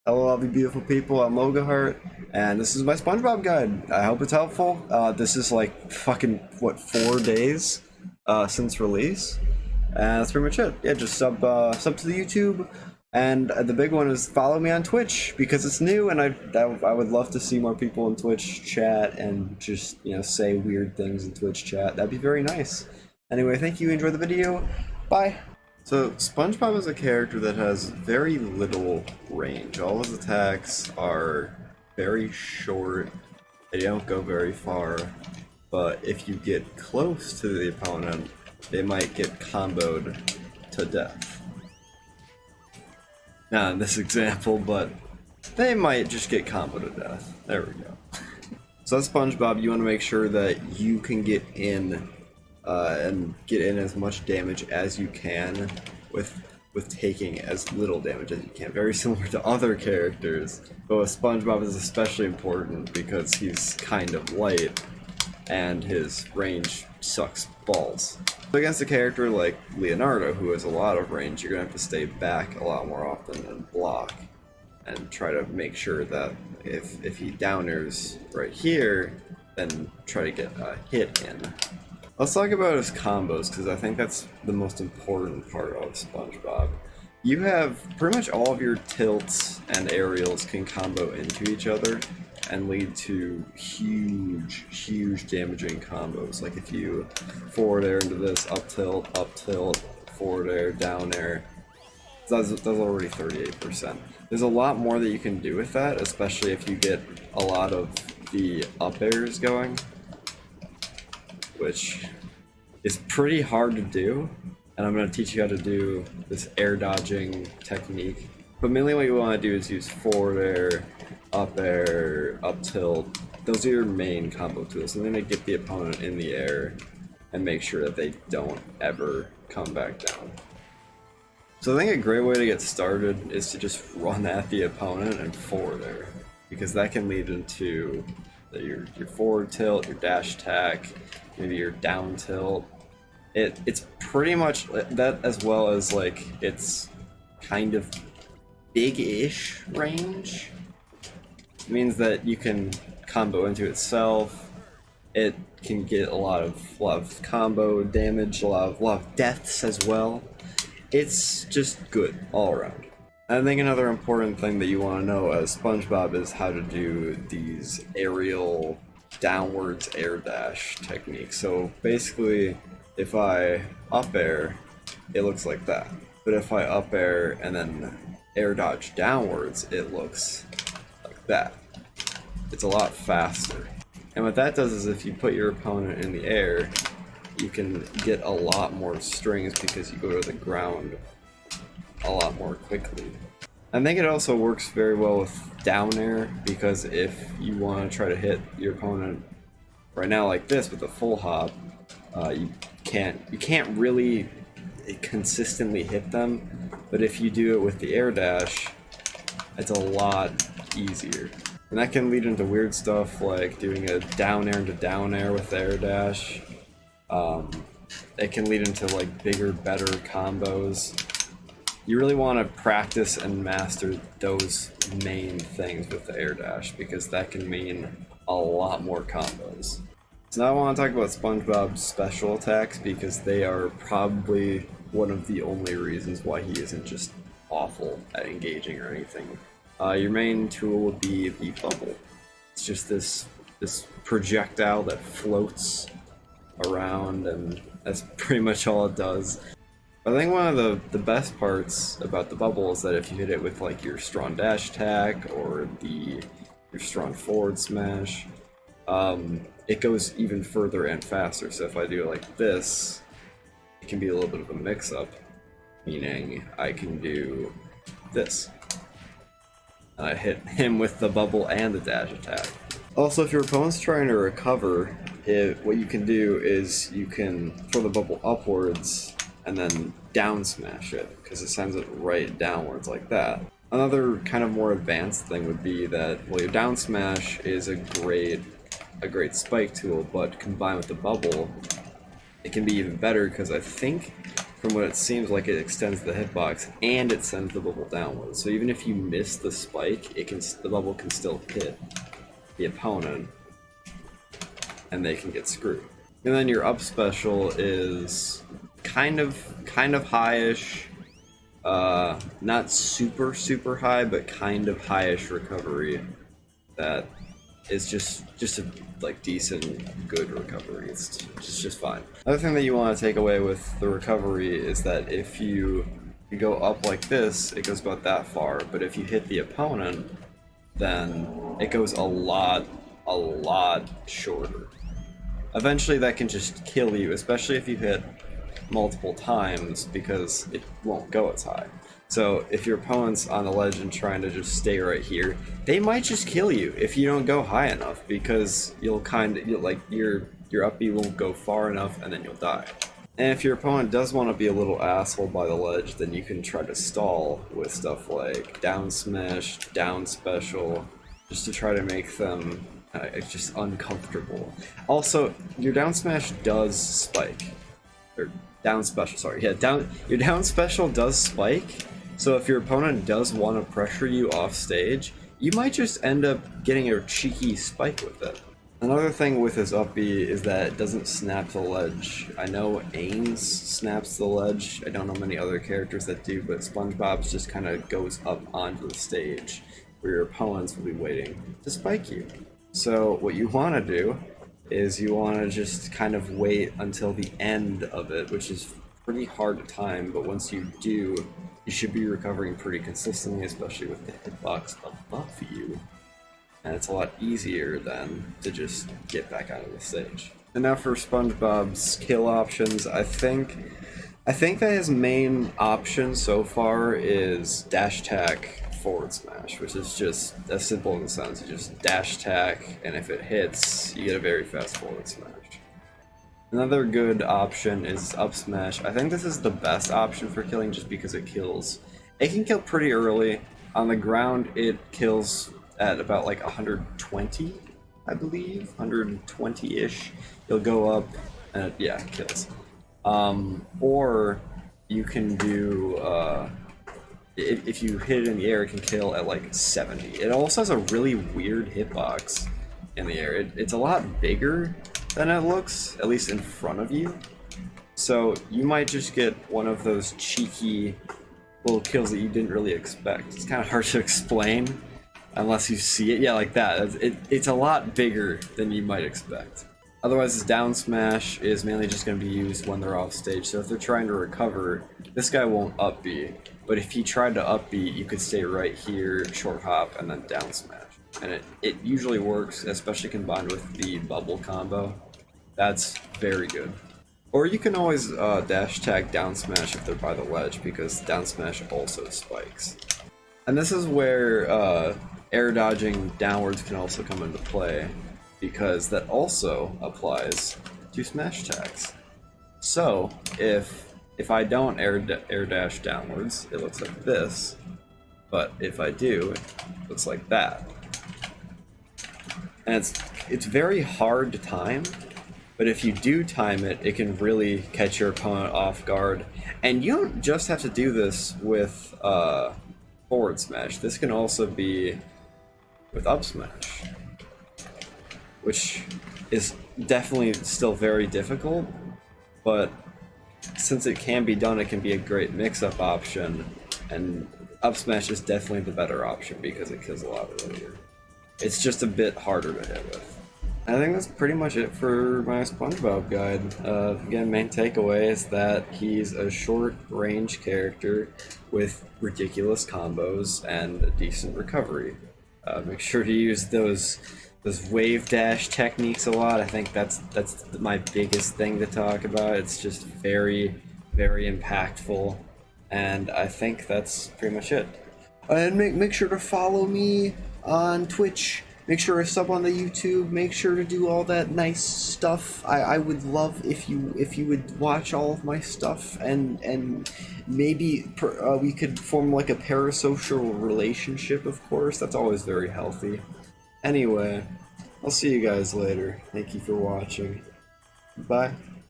Hello, lovely, beautiful people. I'm Logahart, and this is my SpongeBob guide. I hope it's helpful. This is like fucking, what, 4 days since release? And that's pretty much it. Yeah, just sub to the YouTube. And the big one is follow me on Twitch because it's new, and I would love to see more people in Twitch chat and just, say weird things in Twitch chat. That'd be very nice. Anyway, thank you. Enjoy the video. Bye. So, SpongeBob is a character that has very little range. All his attacks are very short, they don't go very far, but if you get close to the opponent, they might get comboed to death. Not in this example, but they might just get comboed to death. There we go. So that's SpongeBob. You want to make sure that you can get in and get in as much damage as you can with taking as little damage as you can. Very similar to other characters, but with SpongeBob is especially important because he's kind of light and his range sucks balls. So against a character like Leonardo, who has a lot of range, you're gonna have to stay back a lot more often and block and try to make sure that if he downers right here, then try to get a hit in. Let's talk about his combos, because I think that's the most important part of SpongeBob. You have pretty much all of your tilts and aerials can combo into each other and lead to huge damaging combos. Like if you forward air into this, up tilt, forward air, down air, that's already 38%. There's a lot more that you can do with that, especially if you get a lot of the up airs going, which is pretty hard to do, and I'm going to teach you how to do this air dodging technique. But mainly what you want to do is use forward air, up tilt. Those are your main combo tools. And then to get the opponent in the air and make sure that they don't ever come back down. So I think a great way to get started is to just run at the opponent and forward air, because that can lead into your forward tilt, your dash attack, maybe your down tilt. It's pretty much that, as well as like it's kind of big-ish range. It means that you can combo into itself. It can get a lot of combo damage, a lot of deaths as well. It's just good all around. I think another important thing that you want to know as SpongeBob is how to do these aerial downwards air dash techniques. So basically, if I up air, it looks like that. But if I up air and then air dodge downwards, it looks like that. It's a lot faster. And what that does is if you put your opponent in the air, you can get a lot more strings because you go to the ground a lot more quickly. I think it also works very well with down air, because if you want to try to hit your opponent right now like this with a full hop, you can't really consistently hit them, but if you do it with the air dash, it's a lot easier. And that can lead into weird stuff like doing a down air into down air with the air dash. It can lead into like bigger, better combos. You really want to practice and master those main things with the air dash, because that can mean a lot more combos. So now I want to talk about SpongeBob's special attacks, because they are probably one of the only reasons why he isn't just awful at engaging or anything. Your main tool would be the bubble. It's just this projectile that floats around, and that's pretty much all it does. I think one of the best parts about the bubble is that if you hit it with like your strong dash attack or your strong forward smash, it goes even further and faster. So if I do it like this, it can be a little bit of a mix-up, meaning I can do this. And I hit him with the bubble and the dash attack. Also, if your opponent's trying to recover, what you can do is you can throw the bubble upwards and then down smash it, because it sends it right downwards like that. Another kind of more advanced thing would be that, well, your down smash is a great spike tool, but combined with the bubble, it can be even better, because I think from what it seems like, it extends the hitbox and it sends the bubble downwards. So even if you miss the spike, the bubble can still hit the opponent, and they can get screwed. And then your up special is kind of high-ish, not super high, but kind of high-ish recovery. That is just a like decent, good recovery. It's just fine. Another thing that you want to take away with the recovery is that if you go up like this, it goes about that far. But if you hit the opponent, then it goes a lot shorter. Eventually that can just kill you, especially if you hit multiple times, because it won't go as high. So if your opponent's on the ledge and trying to just stay right here, they might just kill you if you don't go high enough, because you'll like your up B won't go far enough and then you'll die. And if your opponent does want to be a little asshole by the ledge, then you can try to stall with stuff like down smash, down special, just to try to make them just uncomfortable. Also, your down smash does spike. Or down special, sorry. Yeah, your down special does spike. So if your opponent does want to pressure you off stage, you might just end up getting a cheeky spike with it. Another thing with his up B is that it doesn't snap to the ledge. I know Ains snaps to the ledge. I don't know many other characters that do, but Spongebob's just kind of goes up onto the stage where your opponents will be waiting to spike you. So what you want to do is you want to just kind of wait until the end of it, which is pretty hard to time, but once you do, you should be recovering pretty consistently, especially with the hitbox above you. And it's a lot easier than to just get back out of the stage. And now for Spongebob's kill options, I think that his main option so far is dash attack forward smash, which is just as simple as it sounds. You just dash attack, and if it hits, you get a very fast forward smash. Another good option is up smash. I think this is the best option for killing just because it kills. It can kill pretty early. On the ground, it kills at about like 120, I believe. 120-ish. You'll go up, and yeah, it kills. Or you can do, if you hit it in the air, it can kill at like 70. It also has a really weird hitbox in the air. It's a lot bigger than it looks, at least in front of you. So you might just get one of those cheeky little kills that you didn't really expect. It's kind of hard to explain unless you see it. Yeah, like that. It's a lot bigger than you might expect. Otherwise, his down smash is mainly just going to be used when they're off stage. So if they're trying to recover, this guy won't up B. But if he tried to up B, you could stay right here, short hop, and then down smash. And it usually works, especially combined with the bubble combo. That's very good. Or you can always dash attack down smash if they're by the ledge, because down smash also spikes. And this is where air dodging downwards can also come into play, because that also applies to smash attacks. So if I don't air dash downwards, it looks like this, but if I do, it looks like that. And it's very hard to time, but if you do time it, it can really catch your opponent off guard. And you don't just have to do this with forward smash. This can also be with up smash, which is definitely still very difficult, but since it can be done, it can be a great mix-up option, and up smash is definitely the better option because it kills a lot earlier. It's just a bit harder to hit with. I think that's pretty much it for my Spongebob guide. Again, main takeaway is that he's a short-range character with ridiculous combos and a decent recovery. Make sure to use those wave dash techniques a lot. I think that's my biggest thing to talk about. It's just very, very impactful, and I think that's pretty much it. And make sure to follow me on Twitch. Make sure to sub on the YouTube. Make sure to do all that nice stuff. I would love if you would watch all of my stuff, and maybe we could form like a parasocial relationship. Of course, that's always very healthy. Anyway, I'll see you guys later. Thank you for watching. Bye.